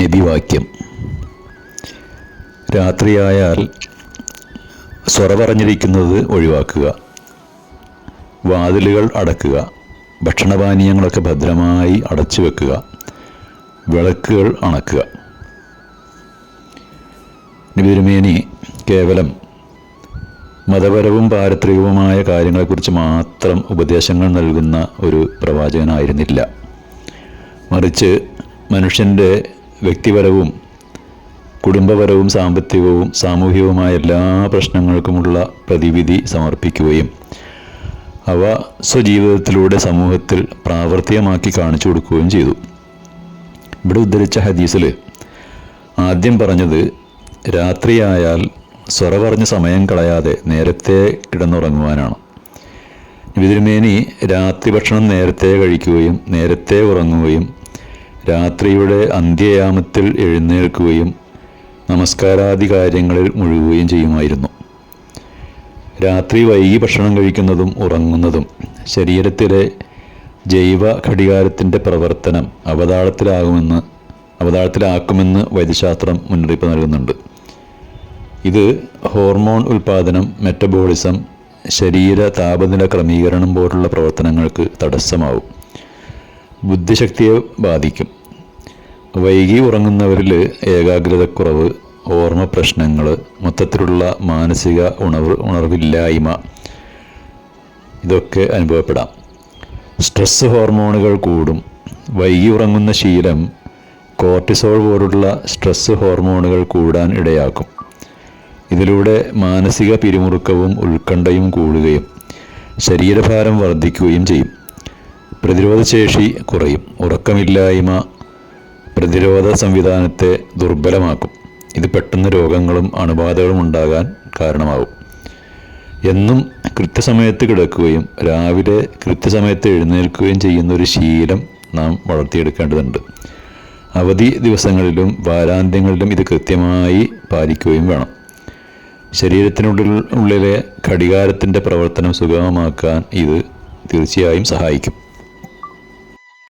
നബിവാക്യം. രാത്രിയായാൽ സ്വറ പറഞ്ഞിരിക്കുന്നത് ഒഴിവാക്കുക, വാതിലുകൾ അടക്കുക, ഭക്ഷണപാനീയങ്ങളൊക്കെ ഭദ്രമായി അടച്ചു വെക്കുക, വിളക്കുകൾ അണക്കുക. നബി തിരുമേനി കേവലം മതപരവും പാരത്രികവുമായ കാര്യങ്ങളെക്കുറിച്ച് മാത്രം ഉപദേശങ്ങൾ നൽകുന്ന ഒരു പ്രവാചകനായിരുന്നില്ല. മറിച്ച് മനുഷ്യൻ്റെ വ്യക്തിപരവും കുടുംബപരവും സാമ്പത്തികവും സാമൂഹികവുമായ എല്ലാ പ്രശ്നങ്ങൾക്കുമുള്ള പ്രതിവിധി സമർപ്പിക്കുകയും അവ സ്വജീവിതത്തിലൂടെ സമൂഹത്തിൽ പ്രാവർത്തികമാക്കി കാണിച്ചു കൊടുക്കുകയും ചെയ്തു. ഇവിടെ ഉദ്ധരിച്ച ഹദീസിൽ ആദ്യം പറഞ്ഞത് രാത്രിയായാൽ സ്വറ പറഞ്ഞ് സമയം കളയാതെ നേരത്തെ കിടന്നുറങ്ങുവാനാണ്. നബി തിരുമേനി രാത്രി ഭക്ഷണം നേരത്തെ കഴിക്കുകയും നേരത്തെ ഉറങ്ങുകയും രാത്രിയുടെ അന്ത്യയാമത്തിൽ എഴുന്നേൽക്കുകയും നമസ്കാരാദി കാര്യങ്ങളിൽ മുഴുകുകയും ചെയ്യുമായിരുന്നു. രാത്രി വൈകി ഭക്ഷണം കഴിക്കുന്നതും ഉറങ്ങുന്നതും ശരീരത്തിലെ ജൈവ ഘടികാരത്തിൻ്റെ പ്രവർത്തനം അവതാളത്തിലാക്കുമെന്ന് വൈദ്യശാസ്ത്രം മുന്നറിയിപ്പ് നൽകുന്നുണ്ട്. ഇത് ഹോർമോൺ ഉൽപ്പാദനം, മെറ്റബോളിസം, ശരീര താപനില ക്രമീകരണം പോലുള്ള പ്രവർത്തനങ്ങൾക്ക് തടസ്സമാവും, ബുദ്ധിശക്തിയെ ബാധിക്കും. വൈകി ഉറങ്ങുന്നവരിൽ ഏകാഗ്രതക്കുറവ്, ഓർമ്മ പ്രശ്നങ്ങൾ, മൊത്തത്തിലുള്ള മാനസിക ഉണർവില്ലായ്മ ഇതൊക്കെ അനുഭവപ്പെടാം. സ്ട്രെസ് ഹോർമോണുകൾ കൂടും. വൈകി ഉറങ്ങുന്ന ശീലം കോർട്ടിസോൾ പോലുള്ള സ്ട്രെസ് ഹോർമോണുകൾ കൂടാൻ ഇടയാക്കും. ഇതിലൂടെ മാനസിക പിരിമുറുക്കവും ഉത്കണ്ഠയും കൂടുകയും ശരീരഭാരം വർദ്ധിക്കുകയും ചെയ്യും. പ്രതിരോധശേഷി കുറയും. ഉറക്കമില്ലായ്മ പ്രതിരോധ സംവിധാനത്തെ ദുർബലമാക്കും. ഇത് പെട്ടെന്ന് രോഗങ്ങളും അണുബാധകളും ഉണ്ടാകാൻ കാരണമാകും. എന്നും കൃത്യസമയത്ത് കിടക്കുകയും രാവിലെ കൃത്യസമയത്ത് എഴുന്നേൽക്കുകയും ചെയ്യുന്ന ഒരു ശീലം നാം വളർത്തിയെടുക്കേണ്ടതുണ്ട്. അവധി ദിവസങ്ങളിലും വാരാന്ത്യങ്ങളിലും ഇത് കൃത്യമായി പാലിക്കുകയും വേണം. ശരീരത്തിനുള്ളിലെ ഘടികാരത്തിൻ്റെ പ്രവർത്തനം സുഗമമാക്കാൻ ഇത് തീർച്ചയായും സഹായിക്കും.